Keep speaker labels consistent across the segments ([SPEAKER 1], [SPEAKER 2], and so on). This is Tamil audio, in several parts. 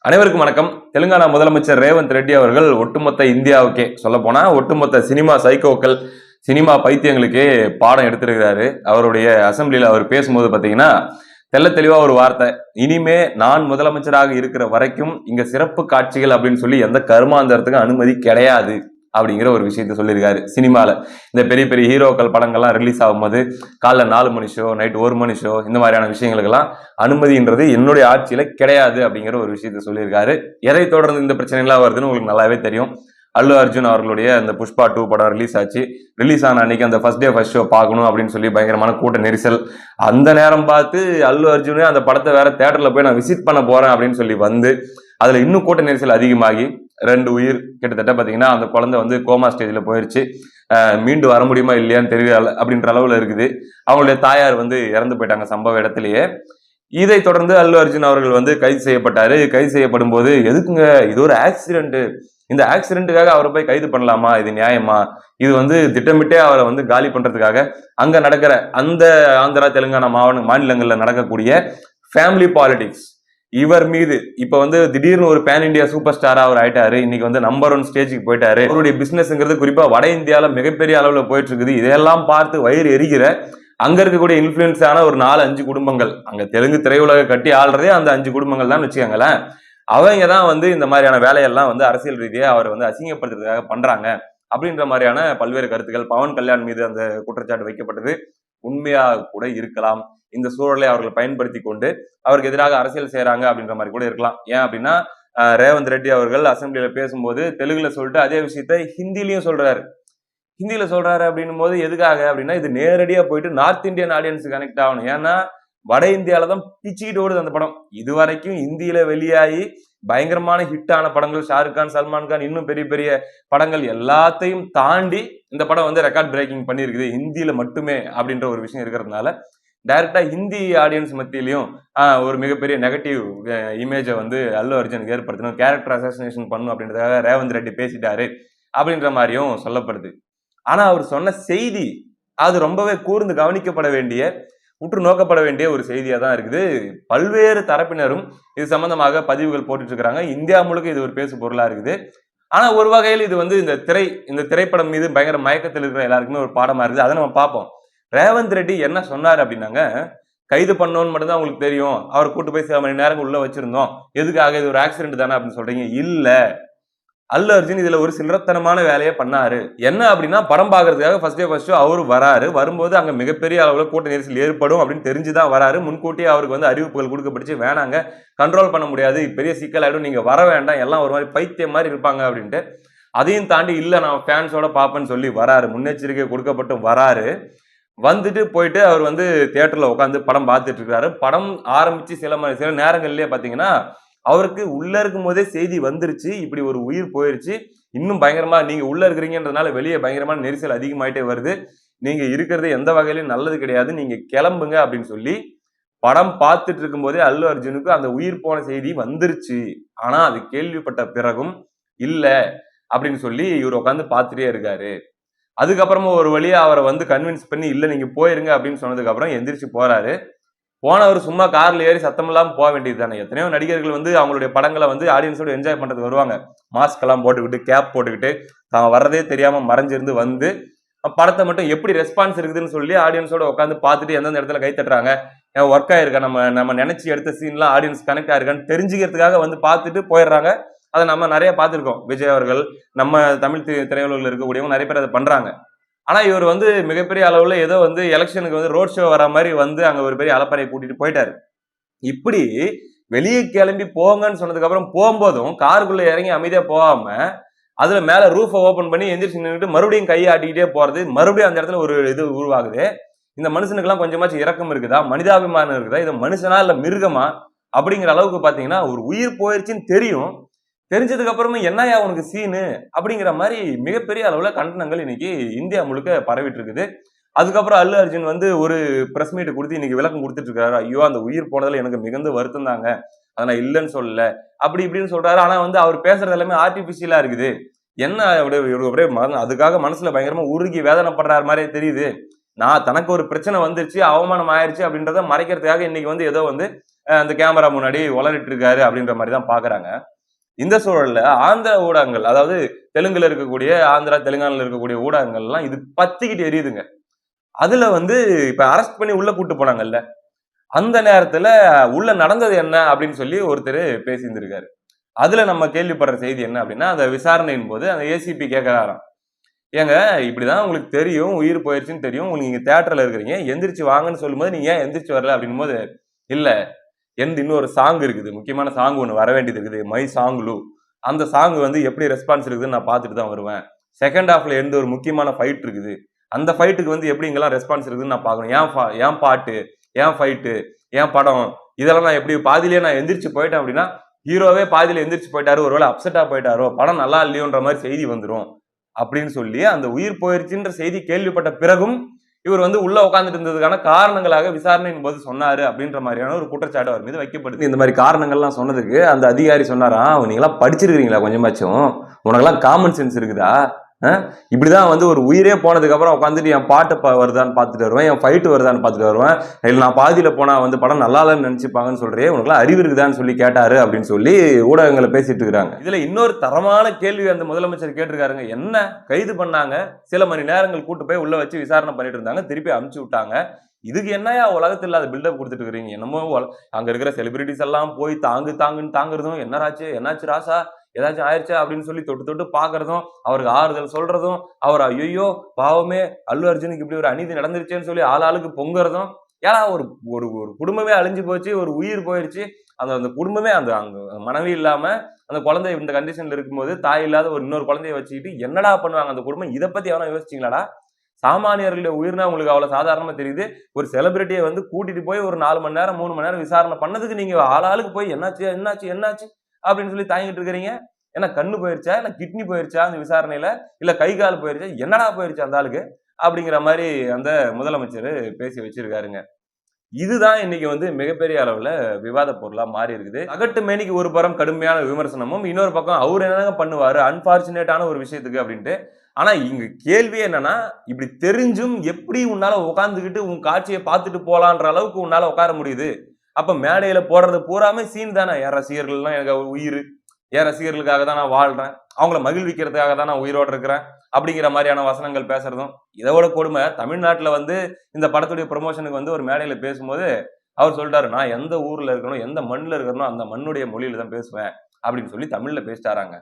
[SPEAKER 1] அனைவருக்கும் வணக்கம். தெலுங்கானா முதலமைச்சர் ரேவந்த் ரெட்டி அவர்கள் ஒட்டுமொத்த இந்தியாவுக்கே சொல்ல போனா ஒட்டுமொத்த சினிமா சைக்கோக்கள், சினிமா பைத்தியங்களுக்கே பாடம் எடுத்திருக்கிறாரு. அவருடைய அசம்பிளியில அவர் பேசும்போது பாத்தீங்கன்னா தெள்ள தெளிவா ஒரு வார்த்தை, இனிமே நான் முதலமைச்சராக இருக்கிற வரைக்கும் இங்க சிறப்பு காட்சிகள் அப்படின்னு சொல்லி எந்த கருமாந்தரத்துக்கும் அனுமதி கிடையாது அப்படிங்கிற ஒரு விஷயத்த சொல்லியிருக்காரு. சினிமால இந்த பெரிய பெரிய ஹீரோக்கள் படங்கள்லாம் ரிலீஸ் ஆகும்போது காலைல 4 மணி ஷோ, நைட் 1 மணி ஷோ, இந்த மாதிரியான விஷயங்களுக்கெல்லாம் அனுமதின்றது என்னுடைய ஆட்சியில கிடையாது அப்படிங்கிற ஒரு விஷயத்த சொல்லியிருக்காரு. எதை தொடர்ந்து இந்த பிரச்சனைலாம் வருதுன்னு உங்களுக்கு நல்லாவே தெரியும். அல்லு அர்ஜுன் அவர்களுடைய அந்த புஷ்பா 2 படம் ரிலீஸ் ஆச்சு. ரிலீஸ் ஆன அன்னைக்கு அந்த ஃபர்ஸ்ட் டே ஃபர்ஸ்ட் ஷோ பார்க்கணும் அப்படின்னு சொல்லி பயங்கரமான கூட்ட நெரிசல். அந்த நேரம் பார்த்து அல்லு அர்ஜுனே அந்த படத்தை வேற தியேட்டர்ல போய் நான் விசிட் பண்ண போறேன் அப்படின்னு சொல்லி வந்து அதுல இன்னும் கூட்ட நெரிசல் அதிகமாகி 2 உயிர் கிட்டத்தட்ட பாத்தீங்கன்னா அந்த குழந்தை வந்து கோமா ஸ்டேஜ்ல போயிருச்சு. மீண்டு வர முடியுமா இல்லையான்னு தெரியல அப்படின்ற அளவுல இருக்குது. அவங்களுடைய தாயார் வந்து இறந்து போயிட்டாங்க சம்பவ இடத்திலேயே. இதை தொடர்ந்து அல்லு அர்ஜுன் அவர்கள் வந்து கைது செய்யப்பட்டாரு. கைது செய்யப்படும் போது எதுக்குங்க இது ஒரு ஆக்சிடென்ட், இந்த ஆக்சிடென்ட்டுக்காக அவரை போய் கைது பண்ணலாமா, இது நியாயமா, இது வந்து திட்டமிட்டே அவரை வந்து காலி பண்றதுக்காக அங்க நடக்கிற அந்த ஆந்திரா தெலுங்கானா மாநிலங்கள்ல நடக்கக்கூடிய ஃபேமிலி பாலிடிக்ஸ் இவர் மீது இப்ப வந்து திடீர்னு ஒரு பேன் இந்தியா சூப்பர் ஸ்டாரா அவர் ஆயிட்டாரு. இன்னைக்கு வந்து நம்பர் 1 ஸ்டேஜுக்கு போயிட்டாரு. அவருடைய பிசினஸ்ங்கிறது குறிப்பா வட இந்தியால மிகப்பெரிய அளவுல போயிட்டு இருக்குது. இதெல்லாம் பார்த்து வயிறு எரிகிற அங்க இருக்கக்கூடிய இன்ஃபுளுன்ஸான ஒரு 4-5 குடும்பங்கள், அங்க தெலுங்கு திரையுலக கட்டி ஆள்றதே அந்த 5 குடும்பங்கள் தான் வச்சுக்கோங்களேன். அவங்க தான் வந்து இந்த மாதிரியான வேலையெல்லாம் வந்து அரசியல் ரீதியா அவர் வந்து அசிங்கப்படுத்துறதுக்காக பண்றாங்க அப்படின்ற மாதிரியான பல்வேறு கருத்துக்கள். பவன் கல்யாண் மீது அந்த குற்றச்சாட்டு வைக்கப்பட்டது உண்மையாக கூட இருக்கலாம். இந்த சூழலை அவர்கள் பயன்படுத்தி கொண்டு அவருக்கு எதிராக அரசியல் செய்யறாங்க அப்படின்ற மாதிரி கூட இருக்கலாம். ஏன் அப்படின்னா ரேவந்த் ரெட்டி அவர்கள் அசம்பிளியில பேசும்போது தெலுங்குல சொல்லிட்டு அதே விஷயத்த ஹிந்திலையும் சொல்றாரு. ஹிந்தியில சொல்றாரு அப்படின்னும் போது எதுக்காக அப்படின்னா இது நேரடியா போயிட்டு நார்த் இந்தியன் ஆடியன்ஸ் கனெக்ட் ஆகணும். ஏன்னா வட இந்தியால தான் பிச்சுக்கிட்டு ஓடுது அந்த படம். இது வரைக்கும் இந்தியில வெளியாகி பயங்கரமான ஹிட் ஆன படங்கள் ஷாருக் கான், சல்மான் கான், இன்னும் பெரிய பெரிய படங்கள் எல்லாத்தையும் தாண்டி இந்த படம் வந்து ரெக்கார்ட் பிரேக்கிங் பண்ணியிருக்குது ஹிந்தியில மட்டுமே அப்படின்ற ஒரு விஷயம் இருக்கிறதுனால டைரக்டா ஹிந்தி ஆடியன்ஸ் மத்தியிலையும் ஒரு மிகப்பெரிய நெகட்டிவ் இமேஜை வந்து அல்லு அர்ஜுனுக்கு ஏற்படுத்தணும், கேரக்டர் அசாசினேஷன் பண்ணும் அப்படின்றதுக்காக ரேவந்த் ரெட்டி பேசிட்டாரு அப்படின்ற மாதிரியும் சொல்லப்படுது. ஆனா அவர் சொன்ன செய்தி அது ரொம்பவே கூர்ந்து கவனிக்கப்பட வேண்டிய, உற்று நோக்கப்பட வேண்டிய ஒரு செய்தியா தான் இருக்குது. பல்வேறு தரப்பினரும் இது சம்பந்தமாக பதிவுகள் போட்டுட்டு இருக்கிறாங்க. இந்தியா முழுக்க இது ஒரு பேசு பொருளா இருக்குது. ஆனா ஒரு வகையில் இது வந்து இந்த திரைப்படம் மீது பயங்கர மயக்கத்தில் இருக்கிற எல்லாருக்குமே ஒரு பாடமா இருக்குது. அதை நம்ம பார்ப்போம். ரேவந்த் ரெட்டி என்ன சொன்னாரு அப்படின்னாங்க, கைது பண்ணோன்னு மட்டும் தான் உங்களுக்கு தெரியும், அவர் கூட்டு போய் சில மணி நேரம் உள்ள வச்சிருந்தோம், எதுக்காக, இது ஒரு ஆக்சிடென்ட் தானே அப்படின்னு சொல்றீங்க. இல்ல, அல்லு அர்ஜுன் இதுல ஒரு சில்லறத்தனமான வேலையை பண்ணாரு. என்ன அப்படின்னா படம் பாக்குறதுக்காக ஃபர்ஸ்ட் டே ஃபர்ஸ்ட் அவரு வராரு. வரும்போது அங்க மிகப்பெரிய அளவுல கூட்ட நெரிசல் ஏற்படும் அப்படின்னு தெரிஞ்சுதான் வராரு. முன்கூட்டியே அவருக்கு வந்து அறிவிப்புகள் கொடுக்கப்பட்டுச்சு, வேணாங்க, கண்ட்ரோல் பண்ண முடியாது, பெரிய சிக்கல் ஆயிடும், நீங்க வர வேண்டாம், எல்லாம் ஒரு மாதிரி பைத்தியம் மாதிரி இருப்பாங்க அப்படின்ட்டு. அதையும் தாண்டி இல்ல நான் ஃபேன்ஸோட பாப்பேன்னு சொல்லி வராரு. முன்னெச்சரிக்கை கொடுக்கப்பட்டு வராரு. வந்துட்டு போயிட்டு அவர் வந்து தியேட்டர்ல உட்காந்து படம் பார்த்துட்டு இருக்காரு. படம் ஆரம்பிச்சு சில நேரங்கள்லயே பாத்தீங்கன்னா அவருக்கு உள்ள இருக்கும் போதே செய்தி வந்துருச்சு, இப்படி ஒரு உயிர் போயிருச்சு, இன்னும் பயங்கரமா நீங்க உள்ள இருக்கிறீங்கன்றதுனால வெளியே பயங்கரமான நெரிசல் அதிகமாயிட்டே வருது, நீங்க இருக்கிறது எந்த வகையிலும் நல்லது கிடையாது, நீங்க கிளம்புங்க அப்படின்னு சொல்லி படம் பார்த்துட்டு இருக்கும் போதே அல்லு அர்ஜுனுக்கு அந்த உயிர் போன செய்தி வந்துருச்சு. ஆனா அது கேள்விப்பட்ட பிறகும் இல்ல அப்படின்னு சொல்லி இவர் உட்காந்து பார்த்துட்டே இருக்காரு. அதுக்கப்புறமா ஒரு வழியா அவரை வந்து கன்வின்ஸ் பண்ணி இல்ல நீங்க போயிருங்க அப்படின்னு சொன்னதுக்கு அப்புறம் எந்திரிச்சு போறாரு. போனவர் சும்மா கார்ல ஏறி சத்தம் இல்லாம போக வேண்டியது தானே. எத்தனையோ நடிகர்கள் வந்து அவங்களுடைய படங்களை வந்து ஆடியன்ஸோட என்ஜாய் பண்றதுக்கு வருவாங்க. மாஸ்க் எல்லாம் போட்டுக்கிட்டு, கேப் போட்டுக்கிட்டு, தான் வர்றதே தெரியாம மறைஞ்சிருந்து வந்து படத்தை மட்டும் எப்படி ரெஸ்பான்ஸ் இருக்குதுன்னு சொல்லி ஆடியன்ஸோட உட்காந்து பார்த்துட்டு எந்தெந்த இடத்துல கை தட்டுறாங்க, ஒர்க் ஆயிருக்கா, நம்ம நினைச்சு எடுத்த சீன்லாம் ஆடியன்ஸ் கனெக்ட் ஆயிருக்கான்னு தெரிஞ்சுக்கிறதுக்காக வந்து பார்த்துட்டு போயிடுறாங்க. அதை நம்ம நிறைய பார்த்திருக்கோம். விஜய் அவர்கள், நம்ம தமிழ் திரையுலகில் இருக்கக்கூடியவங்க நிறைய பேர் அதை பண்றாங்க. ஆனா இவர் வந்து மிகப்பெரிய அளவுல ஏதோ வந்து எலெக்ஷனுக்கு வந்து ரோட் ஷோ வர மாதிரி வந்து அங்க ஒரு பெரிய அலப்பறையை கூட்டிட்டு போயிட்டாரு. இப்படி வெளியே கிளம்பி போங்கன்னு சொன்னதுக்கு அப்புறம் போகும்போதும் காருக்குள்ள இறங்கி அமைதியா போகாம அதுல மேல ரூஃபை ஓபன் பண்ணி எந்திரிச்சு நின்றுட்டு மறுபடியும் கையை ஆட்டிக்கிட்டே போறது, மறுபடியும் அந்த இடத்துல ஒரு இது உருவாகுது. இந்த மனுஷனுக்கு எல்லாம் கொஞ்சமாச்சும் இரக்கம் இருக்குதா, மனிதாபிமானம் இருக்குதா, இது மனுஷனா இல்ல மிருகமா அப்படிங்கிற அளவுக்கு பாத்தீங்கன்னா ஒரு உயிர் போயிருச்சுன்னு தெரியும், தெரிஞ்சதுக்கு அப்புறமே என்னையா உனக்கு சீனு அப்படிங்கிற மாதிரி மிகப்பெரிய அளவுல கண்டனங்கள் இன்னைக்கு இந்தியா முழுக்க பரவிட்டு இருக்குது. அதுக்கப்புறம் அல்லு அர்ஜுன் வந்து ஒரு பிரஸ் மீட் கொடுத்து இன்னைக்கு விளக்கம் கொடுத்துட்டு இருக்காரு. ஐயோ அந்த உயிர் போனதுல எனக்கு மிகுந்த வருத்தம் தாங்க, அதை நான் இல்லைன்னு சொல்லல அப்படி இப்படின்னு சொல்றாரு. ஆனா வந்து அவர் பேசுறது எல்லாமே ஆர்டிபிஷியலா இருக்குது. என்ன அப்படியே அதுக்காக மனசுல பயங்கரமா உருகி வேதனைப்படுறாரு மாதிரியே தெரியுது. நான் தனக்கு ஒரு பிரச்சனை வந்துருச்சு, அவமானம் ஆயிருச்சு அப்படின்றத மறைக்கிறதுக்காக இன்னைக்கு வந்து ஏதோ வந்து அந்த கேமரா முன்னாடி உளறிட்டு இருக்காரு அப்படின்ற மாதிரி தான் பாக்குறாங்க. இந்த சூழல்ல ஆந்திர ஊடகங்கள், அதாவது தெலுங்குல இருக்கக்கூடிய ஆந்திரா, தெலுங்கானால இருக்கக்கூடிய ஊடகங்கள் எல்லாம் இது பத்திக்கிட்டு எரியுதுங்க. அதுல வந்து இப்ப அரெஸ்ட் பண்ணி உள்ள கூட்டு போனாங்கல்ல, அந்த நேரத்துல உள்ள நடந்தது என்ன அப்படின்னு சொல்லி ஒருத்தர் பேசியிருந்திருக்காரு. அதுல நம்ம கேள்விப்படுற செய்தி என்ன அப்படின்னா, அந்த விசாரணையின் போது அந்த ஏசிபி கேட்கிறாராம், ஏங்க இப்படிதான் உங்களுக்கு தெரியும், உயிர் போயிருச்சுன்னு தெரியும், உங்களுக்கு நீங்க தியேட்டர்ல இருக்கிறீங்க, எந்திரிச்சு வாங்கன்னு சொல்லும்போது நீங்க ஏன் எந்திரிச்சு வரல அப்படின்னும் போது, இல்ல எந்த இன்னொரு சாங் இருக்குது, முக்கியமான சாங் ஒண்ணு வர வேண்டியது இருக்குது, மை சாங்லு. அந்த சாங் வந்து எப்படி ரெஸ்பான்ஸ் இருக்குதுன்னு நான் பார்த்துட்டு தான் வருவேன். செகண்ட் ஹாஃப்ல எந்த ஒரு முக்கியமான ஃபைட் இருக்குது, அந்த ஃபைட்டுக்கு வந்து எப்படி இங்கெல்லாம் ரெஸ்பான்ஸ் இருக்குதுன்னு நான் பார்க்கணும். ஏன் பாட்டு, ஏன் ஃபைட்டு, ஏன் படம், இதெல்லாம் நான் எப்படி பாதியிலேயே நான் எந்திரிச்சு போயிட்டேன் அப்படின்னா, ஹீரோவே பாதியில எந்திரிச்சு போயிட்டாரு, ஒருவேளை அப்செட்டா போயிட்டாரோ, படம் நல்லா இல்லையோன்ற மாதிரி செய்தி வந்துரும் அப்படின்னு சொல்லி அந்த உயிர் போயிருச்சுன்ற செய்தி கேள்விப்பட்ட பிறகும் இவர் வந்து உள்ள உட்கார்ந்துட்டு இருந்ததுக்கான காரணங்களாக விசாரணையின் போது சொன்னாரு அப்படின்ற மாதிரியான ஒரு குற்றச்சாட்டு அவர் மீது வைக்கப்படுது. இந்த மாதிரி காரணங்கள்லாம் சொன்னதுக்கு அந்த அதிகாரி சொன்னாராம், நீங்க எல்லாம் படிச்சிருக்கீங்களா கொஞ்சமாச்சும், உனக்கெல்லாம் காமன் சென்ஸ் இருக்குதா, இப்படிதான் வந்து ஒரு உயிரே போனதுக்கு அப்புறம் உட்காந்துட்டு என் பாட்டு வருதான்னு பார்த்துட்டு வருவேன், என் ஃபைட்டு வருதான்னு பார்த்துட்டு வருவேன், இல்லை நான் பாதியில போனா வந்து படம் நல்லா இல்லைன்னு நினைச்சுப்பாங்கன்னு சொல்றேன், உனக்குலாம் அறிவு இருக்குதான்னு சொல்லி கேட்டாரு அப்படின்னு சொல்லி ஊடகங்களை பேசிட்டு இருக்காங்க. இதுல இன்னொரு தரமான கேள்வி அந்த முதலமைச்சர் கேட்டிருக்காருங்க. என்ன கைது பண்ணாங்க, சில மணி நேரங்கள் கூட்டு போய் உள்ள வச்சு விசாரணை பண்ணிட்டு இருந்தாங்க, திருப்பி அனுப்பிச்சு விட்டாங்க, இதுக்கு என்னையா உலகத்தில் இல்லாத பில்டப் கொடுத்துட்டு இருக்கிறீங்க, என்னமோ அங்க இருக்கிற செலிபிரிட்டிஸ் எல்லாம் போய் தாங்குன்னு தாங்குறதும், என்னாச்சு ராசா, ஏதாச்சும் ஆயிடுச்சா அப்படின்னு சொல்லி தொட்டு தொட்டு பாக்குறதும், அவருக்கு ஆறுதல் சொல்றதும், அவர் ஐயோ பாவமே அல்லு அர்ஜுனுக்கு இப்படி ஒரு அநீதி நடந்துருச்சேன்னு சொல்லி ஆளாளுக்கு பொங்குறதும், ஏன்னா ஒரு ஒரு ஒரு குடும்பமே அழிஞ்சு போச்சு, ஒரு உயிர் போயிடுச்சு, அந்த குடும்பமே அந்த மனைவி இல்லாம அந்த குழந்தை இந்த கண்டிஷன்ல இருக்கும்போது தாய் இல்லாத ஒரு இன்னொரு குழந்தைய வச்சுக்கிட்டு என்னடா பண்ணுவாங்க அந்த குடும்பம், இதை பத்தி எவனா யோசிச்சிங்களாடா? சாமானியர்களுடைய உயிர்னா உங்களுக்கு அவ்வளவு சாதாரணமா தெரியுது, ஒரு செலிபிரிட்டியை வந்து கூட்டிட்டு போய் ஒரு 4 மணி நேரம் 3 மணி நேரம் விசாரணை பண்ணதுக்கு நீங்க ஆளாளுக்கு போய் என்னாச்சு அப்படின்னு சொல்லி தாங்கிட்டு இருக்கிறீங்க. ஏன்னா கண்ணு போயிருச்சா, இல்ல கிட்னி போயிருச்சா அந்த விசாரணையில, இல்ல கை கால் போயிருச்சா, என்னடா போயிருச்சு அந்த ஆளுக்கு அப்படிங்கிற மாதிரி அந்த முதலமைச்சர் பேசி வச்சிருக்காருங்க. இதுதான் இன்னைக்கு வந்து மிகப்பெரிய அளவுல விவாத பொருளா மாறி இருக்குது. சகட்டு மேனிக்கு ஒரு புறம் கடுமையான விமர்சனமும், இன்னொரு பக்கம் அவர் என்னங்க பண்ணுவாரு அன்பார்ச்சுனேட்டான ஒரு விஷயத்துக்கு அப்படின்ட்டு. ஆனா இங்க கேள்வி என்னன்னா, இப்படி தெரிஞ்சும் எப்படி உன்னால உட்கார்ந்துகிட்டு உன் காட்சியை பார்த்துட்டு போலான்ற அளவுக்கு உன்னால உட்கார முடியுது? அப்ப மேடையில போடுறது பூராமே சீன் தானே. என் ரசிகர்கள்லாம் எனக்கு உயிர், என் ரசிகர்களுக்காக தான் நான் வாழ்றேன், அவங்கள மகிழ்விக்கிறதுக்காக தான் நான் உயிரோட இருக்கிறேன் அப்படிங்கிற மாதிரியான வசனங்கள் பேசுறதும். இதோட கொடுமை, தமிழ்நாட்டுல வந்து இந்த படத்துடைய ப்ரமோஷனுக்கு வந்து ஒரு மேடையில பேசும்போது அவர் சொல்லிட்டாரு, நான் எந்த ஊர்ல இருக்கணும், எந்த மண்ணுல இருக்கணும், அந்த மண்ணுடைய மொழியில தான் பேசுவேன் அப்படின்னு சொல்லி தமிழ்ல பேசிட்டாராங்க.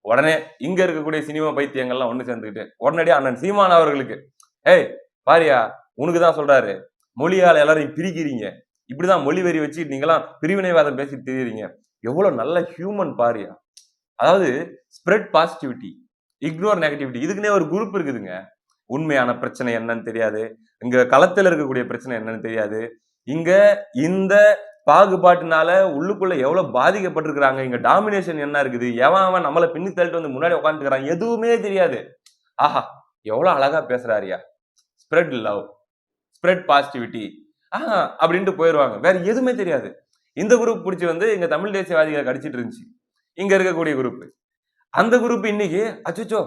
[SPEAKER 1] உடனே இங்க இருக்கக்கூடிய சினிமா பைத்தியங்கள்லாம் ஒண்ணு சேர்ந்துக்கிட்டு உடனடியா அண்ணன் சீமான் அவர்களுக்கு, ஏய் பாரியா, உனக்குதான் சொல்றாரு, மொழியால எல்லாரையும் பிரிக்கிறீங்க, இப்படிதான் மொழி வெறி வச்சு நீங்களாம் பிரிவினைவாதம் பேசிட்டு தெரியுறீங்க, எவ்வளவு நல்ல ஹியூமன் பாரியா, அதாவது ஸ்ப்ரெட் பாசிட்டிவிட்டி, இக்னோர் நெகட்டிவிட்டி, இதுக்குன்னே ஒரு குரூப் இருக்குதுங்க. உண்மையான பிரச்சனை என்னன்னு தெரியாது, இங்க களத்துல இருக்கக்கூடிய பிரச்சனை என்னன்னு தெரியாது, இங்க இந்த பாகுபாட்டுனால உள்ளுக்குள்ள எவ்வளவு பாதிக்கப்பட்டிருக்கிறாங்க, இங்க டாமினேஷன் என்ன இருக்குது, எவன் நம்மள பின்னி தள்ளிட்டு வந்து முன்னாடி உட்காந்துக்கிறான், எதுவுமே தெரியாது. ஆஹா எவ்வளவு அழகா பேசுறாரியா, ஸ்ப்ரெட் லவ், ஸ்ப்ரெட் பாசிட்டிவிட்டி, அப்படின்ட்டு போயிருவாங்க. வேற எதுவுமே தெரியாது. இந்த குரூப் பிடிச்சி வந்து இங்க தமிழ் தேசியவாதிகளை கடிச்சிட்டு இருந்துச்சு இங்க இருக்கக்கூடிய குரூப். அந்த குரூப் இன்னைக்கு அச்சோ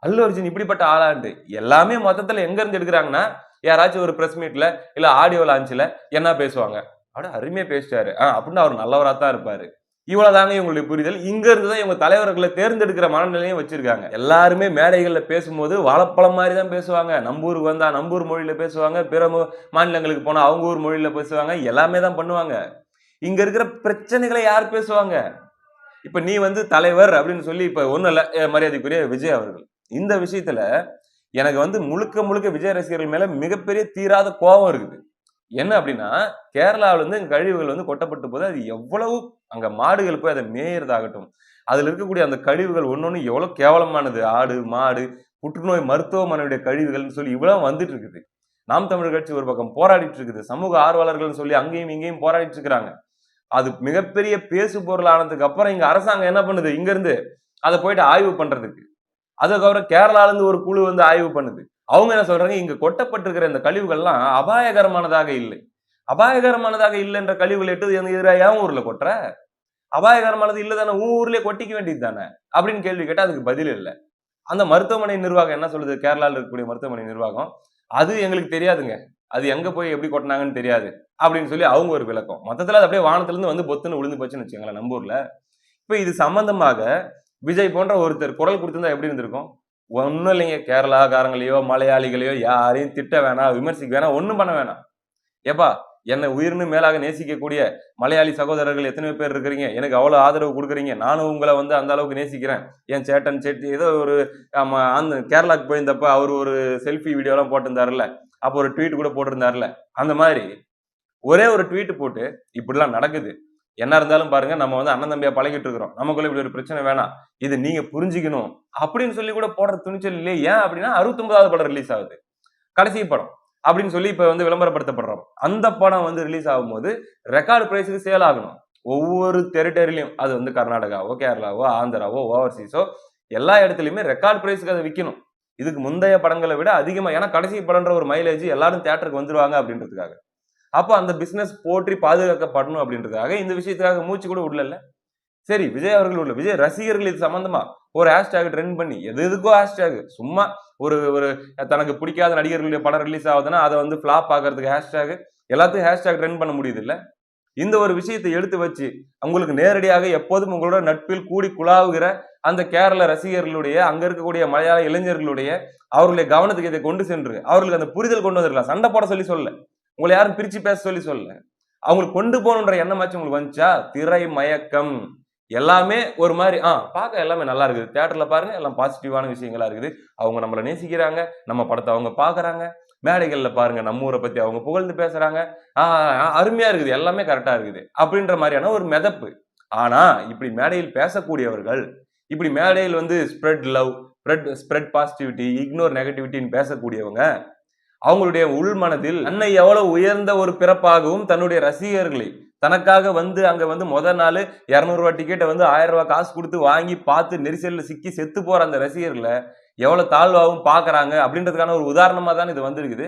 [SPEAKER 1] அல்லு அர்ஜுன் இப்படிப்பட்ட ஆளாண்டு எல்லாமே மொத்தத்துல எங்க இருந்து எடுக்கிறாங்கன்னா, யாராச்சும் ஒரு பிரஸ் மீட்ல இல்ல ஆடியோ லான்ச்ல என்ன பேசுவாங்க, அட அருமையா பேசிட்டாரு அப்படின்னு அவர் நல்லவரா தான் இருப்பாரு, இவ்வளவுதாங்க இவங்களுடைய புரிதல். இங்க இருந்துதான் இவங்க தலைவர்களை தேர்ந்தெடுக்கிற மனநிலையும் வச்சிருக்காங்க. எல்லாருமே மேடைகள்ல பேசும்போது வாழைப்பழம் மாதிரி தான் பேசுவாங்க. நம்பூருக்கு வந்தா நம்பூர் மொழியில பேசுவாங்க, பிற மாநிலங்களுக்கு போனா அவங்க ஊர் மொழியில பேசுவாங்க, எல்லாமே தான் பண்ணுவாங்க. இங்க இருக்கிற பிரச்சனைகளை யார் பேசுவாங்க? இப்ப நீ வந்து தலைவர் அப்படின்னு சொல்லி இப்ப ஒண்ணு இல்ல, மரியாதைக்குரிய விஜய் அவர்கள், இந்த விஷயத்துல எனக்கு வந்து முழுக்க முழுக்க விஜய் ரசிகர்கள் மேல மிகப்பெரிய தீராத கோபம் இருக்குது. என்ன அப்படின்னா, கேரளாவில இருந்து கழிவுகள் வந்து கொட்டப்பட்டு போது, அது எவ்வளவு அங்க மாடுகள் போய் அதை மேயறதாகட்டும், அதுல இருக்கக்கூடிய அந்த கழிவுகள் ஒன்னொன்னு எவ்வளவு கேவலமானது, ஆடு மாடு புற்றுநோய் மருத்துவமனையுடைய கழிவுகள்னு சொல்லி இவ்வளவு வந்துட்டு இருக்குது. நாம் தமிழர் கட்சி ஒரு பக்கம் போராடிட்டு இருக்குது, சமூக ஆர்வலர்கள் சொல்லி அங்கேயும் இங்கேயும் போராடிட்டு இருக்கிறாங்க. அது மிகப்பெரிய பேசு பொருளானதுக்கு அப்புறம் இங்க அரசாங்கம் என்ன பண்ணுது, இங்க இருந்து அதை போயிட்டு ஆய்வு பண்றதுக்கு, அதுக்கப்புறம் கேரளால இருந்து ஒரு குழு வந்து ஆய்வு பண்ணுது. அவங்க என்ன சொல்றாங்க, இங்க கொட்டப்பட்டிருக்கிற இந்த கழிவுகள்லாம் அபாயகரமானதாக இல்லை. அபாயகரமானதாக இல்லைன்ற கழிவுகள் எட்டு என் ஊர்ல கொட்டுற, அபாயகரமானது இல்ல தானே, ஊர்லயே கொட்டிக்க வேண்டியது தானே அப்படின்னு கேள்வி கேட்டா அதுக்கு பதில் இல்லை. அந்த மருத்துவமனை நிர்வாகம் என்ன சொல்லுது, கேரளாவில் இருக்கக்கூடிய மருத்துவமனை நிர்வாகம், அது எங்களுக்கு தெரியாதுங்க. அது எங்க போய் எப்படி கொட்டினாங்கன்னு தெரியாது அப்படின்னு சொல்லி அவங்க ஒரு விளக்கம். மொத்தத்துல அது அப்படியே வானத்துல இருந்து வந்து பொத்துன்னு விழுந்து போச்சுன்னு வச்சுக்கோங்களேன் நம்ம ஊர்ல. இப்ப இது சம்பந்தமாக விஜய் போன்ற ஒருத்தர் குரல் கொடுத்திருந்தா எப்படி இருந்திருக்கும்? ஒண்ணும் இல்லைங்க. கேரளாக்காரங்களையோ, மலையாளிகளையோ யாரையும் திட்ட வேணாம், விமர்சிக்க வேணாம், ஒண்ணும் பண்ண வேணாம். ஏப்பா என்னை உயிர்னு மேலாக நேசிக்கக்கூடிய மலையாளி சகோதரர்கள் எத்தனையோ பேர் இருக்கிறீங்க. எனக்கு அவ்வளவு ஆதரவு குடுக்குறீங்க. நானும் உங்கள வந்து அந்த அளவுக்கு நேசிக்கிறேன். என் சேட்டன் செட்டி ஏதோ ஒரு அந்த கேரளாக்கு போயிருந்தப்ப அவரு ஒரு செல்ஃபி வீடியோலாம் போட்டிருந்தாருல்ல. அப்போ ஒரு ட்வீட் கூட போட்டிருந்தாருல்ல. அந்த மாதிரி ஒரே ஒரு ட்வீட் போட்டு இப்படிலாம் நடக்குது. என்ன இருந்தாலும் பாருங்க நம்ம வந்து அண்ணன் தம்பியா பழகிட்டு இருக்கிறோம். நமக்குள்ள இப்படி ஒரு பிரச்சனை வேணாம். இது நீங்க புரிஞ்சுக்கணும். அப்படின்னு சொல்லி கூட போடுற துணிச்சல் இல்லையே. ஏன் அப்படின்னா 69வது படம் ரிலீஸ் ஆகுது. கடைசி படம். அப்படின்னு சொல்லி இப்ப வந்து விளம்பரப்படுத்தப்படுறோம். அந்த படம் வந்து ரிலீஸ் ஆகும்போது ரெக்கார்ட் பிரைஸ்க்கு சேல் ஆகணும். ஒவ்வொரு டெரிட்டரியிலும் அது வந்து கர்நாடகாவோ, கேரளாவோ, ஆந்திராவோ, ஓவர்சீஸோ எல்லா இடத்துலயுமே ரெக்கார்ட் பிரைஸ்க்கு அதை விக்கணும். இதுக்கு முந்தைய படங்களை விட அதிகமா ஏன்னா கடைசி படம்ன்ற ஒரு மைலேஜ் எல்லாரும் தியேட்டருக்கு வந்துருவாங்க அப்படின்றதுக்காக. அப்ப அந்த பிசினஸ் போற்றி பாதுகாக்கப்படணும் அப்படின்றதுக்காக இந்த விஷயத்துக்காக மூச்சு கூட விடல. சரி விஜய் அவர்கள் உள்ள விஜய் ரசிகர்கள் இது சம்பந்தமா ஒரு ஹேஷ்டேக் ட்ரெண்ட் பண்ணி எதுக்கோ ஹேஷ்டேக் சும்மா ஒரு ஒரு தனக்கு பிடிக்காத நடிகர்களுடைய படம் ரிலீஸ் ஆகுதுன்னா அதை வந்து ஃபிளாப் ஆகிறதுக்கு ஹேஷ்டேக் எல்லாத்தையும் ஹேஷ்டேக் ட்ரெண்ட் பண்ண முடியுது இல்ல இந்த ஒரு விஷயத்தை எடுத்து வச்சு உங்களுக்கு நேரடியாக எப்போதும் உங்களோட நட்பில் கூடி குழாவுகிற அந்த கேரள ரசிகர்களுடைய அங்க இருக்கக்கூடிய மலையாள இளைஞர்களுடைய அவர்களுடைய கவனத்துக்கு இதை கொண்டு சென்று அவர்களுக்கு அந்த புரிதல் கொண்டு வந்திருக்கலாம் சண்டை போட சொல்லல உங்களை யாரும் பிரிச்சு பேச சொல்லல அவங்களுக்கு கொண்டு போகணுன்ற எண்ணமாச்சும் உங்களுக்கு வந்துச்சா திரை மயக்கம் எல்லாமே ஒரு மாதிரி பார்க்க எல்லாமே நல்லா இருக்குது தியேட்டர்ல பாருங்க எல்லாம் பாசிட்டிவான விஷயங்களா இருக்குது அவங்க நம்மளை நேசிக்கிறாங்க நம்ம படத்தை அவங்க பாக்குறாங்க மேடைகள்ல பாருங்க நம்ம ஊரை பத்தி அவங்க புகழ்ந்து பேசுறாங்க அருமையா இருக்குது எல்லாமே கரெக்டா இருக்குது அப்படின்ற மாதிரியான ஒரு மிதப்பு ஆனா இப்படி மேடையில் பேசக்கூடியவர்கள் இப்படி மேடையில் வந்து spread love spread positivity ignore நெகட்டிவிட்டின்னு பேசக்கூடியவங்க அவங்களுடைய உள் மனதில் தன்னை எவ்வளவு உயர்ந்த ஒரு பிறப்பாகவும் தன்னுடைய ரசிகர்களை தனக்காக வந்து அங்க வந்து முதல் நாள் 200 ரூபாய் டிக்கெட்டை வந்து 1000 ரூபாய் காசு கொடுத்து வாங்கி பார்த்து நெரிசல்ல சிக்கி செத்து போற அந்த ரசிகர்களை எவ்வளவு தாழ்வாகவும் பாக்குறாங்க அப்படின்றதுக்கான ஒரு உதாரணமா தான் இது வந்திருக்குது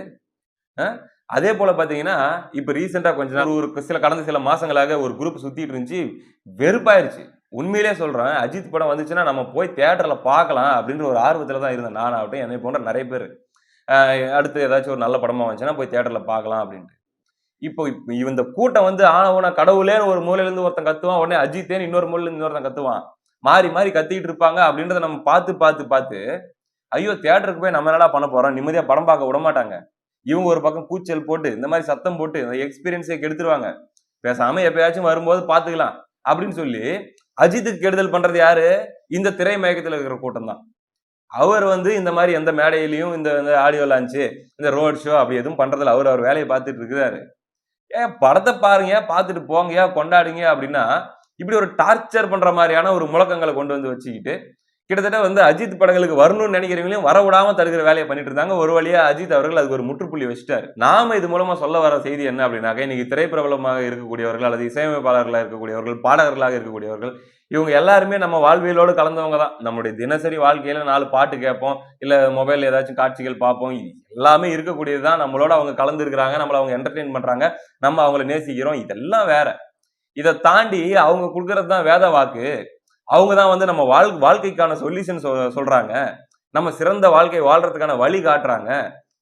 [SPEAKER 1] அதே போல பாத்தீங்கன்னா இப்ப ரீசெண்டா கொஞ்ச நாள் ஒரு கடந்த சில மாசங்களாக ஒரு குரூப் சுத்திட்டு இருந்துச்சு வெறுப்பாயிருச்சு உண்மையிலே சொல்றேன் அஜித் படம் வந்துச்சுன்னா நம்ம போய் தியேட்டர்ல பார்க்கலாம் அப்படின்ற ஒரு ஆர்வத்துல தான் இருந்தேன் நானாகட்டும் என்னை போன்ற நிறைய பேர் அடுத்து ஏதாச்சும் ஒரு நல்ல படமா வந்துச்சுன்னா போய் தியேட்டர்ல பார்க்கலாம் அப்படின்ட்டு இப்போ இந்த கூட்டம் வந்து ஆனவன கடவுளேன்னு ஒரு மூலையில இருந்து ஒருத்தன் கத்துவான் உடனே அஜித்தேன்னு இன்னொரு மூலையில இருந்து இன்னொருத்தன் கத்துவான் மாறி மாறி கத்திட்டு இருப்பாங்க அப்படின்றத நம்ம பார்த்து ஐயோ தியேட்டருக்கு போய் நம்ம என்னடா பண்ண போறோம் நிம்மதியா படம் பார்க்க விட மாட்டாங்க இவங்க ஒரு பக்கம் கூச்சல் போட்டு இந்த மாதிரி சத்தம் போட்டு எக்ஸ்பீரியன்ஸை கெடுத்துருவாங்க பேசாம எப்பயாச்சும் வரும்போது பாத்துக்கலாம் அப்படின்னு சொல்லி அஜித்துக்கு கெடுதல் பண்றது யாரு இந்த திரை மயக்கத்துல இருக்கிற கூட்டம் தான் அவர் வந்து இந்த மாதிரி எந்த மேடையிலையும் இந்த ஆடியோ லான்ச்சு இந்த ரோட் ஷோ அப்படி எதுவும் பண்றதுல அவர் வேலையை பார்த்துட்டு இருக்கிறாரு படத்தை பாருங்க பார்த்துட்டு போங்க கொண்டாடுங்க அப்படின்னா இப்படி ஒரு டார்ச்சர் பண்ற மாதிரியான ஒரு முழக்கங்களை கொண்டு வந்து வச்சுக்கிட்டு கிட்டத்தட்ட வந்து அஜித் படங்களுக்கு வரணும்னு நினைக்கிறவங்களையும் வர விடாம தடுக்கிற வேலையை பண்ணிட்டு இருந்தாங்க ஒரு வழியா அஜித் அவர்கள் அதுக்கு ஒரு முற்றுப்புள்ளி வச்சுட்டாரு நாம இது மூலமா சொல்ல வர செய்தி என்ன அப்படின்னாக்க இன்னைக்கு திரைப்பிரபலமாக இருக்கக்கூடியவர்கள் அல்லது இசையமைப்பாளர்களாக இருக்கக்கூடியவர்கள் பாடகர்களாக இருக்கக்கூடியவர்கள் இவங்க எல்லாருமே நம்ம வாழ்வியலோடு கலந்தவங்க தான் நம்மளுடைய தினசரி வாழ்க்கையில 4 பாட்டு கேட்போம் இல்ல மொபைல்ல ஏதாச்சும் காட்சிகள் பார்ப்போம் எல்லாமே இருக்கக்கூடியதுதான் நம்மளோட அவங்க கலந்து இருக்கிறாங்க நம்மள அவங்க என்டர்டெயின் பண்றாங்க நம்ம அவங்களை நேசிக்கிறோம் இதெல்லாம் வேற இதை தாண்டி அவங்க கொடுக்கறது தான் வேத வாக்கு அவங்க தான் வந்து நம்ம வாழ்க்கைக்கான சொல்யூஷன் சொல்றாங்க நம்ம சிறந்த வாழ்க்கை வாழ்றதுக்கான வழி காட்டுறாங்க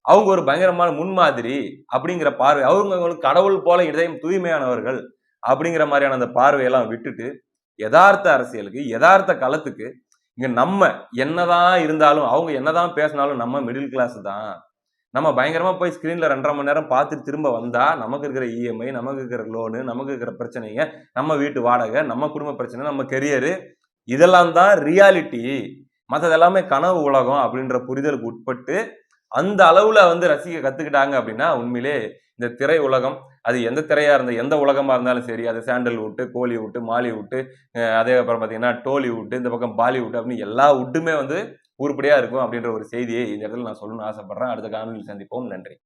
[SPEAKER 1] அவங்க ஒரு பயங்கரமான முன்மாதிரி அப்படிங்கிற பார்வை அவங்களுக்கு கடவுள் போல இதயம் தூய்மையானவர்கள் அப்படிங்கிற மாதிரியான அந்த பார்வையெல்லாம் விட்டுட்டு யதார்த்த அரசியலுக்கு யதார்த்த களத்துக்கு இங்க நம்ம என்னதான் இருந்தாலும் அவங்க என்னதான் பேசினாலும் நம்ம மிடில் கிளாஸ் தான் நம்ம பயங்கரமா போய் ஸ்கிரீன்ல 2.5 மணி நேரம் பார்த்துட்டு திரும்ப வந்தா நமக்கு இருக்கிற இஎம்ஐ நமக்கு இருக்கிற லோனு நமக்கு இருக்கிற பிரச்சனைங்க நம்ம வீட்டு வாடகை நம்ம குடும்ப பிரச்சனை நம்ம கெரியரு இதெல்லாம் தான் ரியாலிட்டி மற்றது எல்லாமே கனவு உலகம் அப்படின்ற புரிதலுக்கு உட்பட்டு அந்த அளவுல வந்து ரசிக்க கத்துக்கிட்டாங்க அப்படின்னா உண்மையிலே இந்த திரை உலகம் அது எந்த திரையா இருந்த எந்த உலகமா இருந்தாலும் சரி அது சாண்டல்வுட் கோலிவுட் மாலிவுட் அதே அப்புறம் பாத்தீங்கன்னா டோலிவுட் இந்த பக்கம் பாலிவுட் அப்படின்னு எல்லா வுட்டுமே வந்து உருப்படியா இருக்கும் அப்படின்ற ஒரு செய்தியை இந்த இடத்துல நான் சொல்லணும்னு ஆசைப்படுறேன் அடுத்த காணொலியில் சந்திப்போம் நன்றி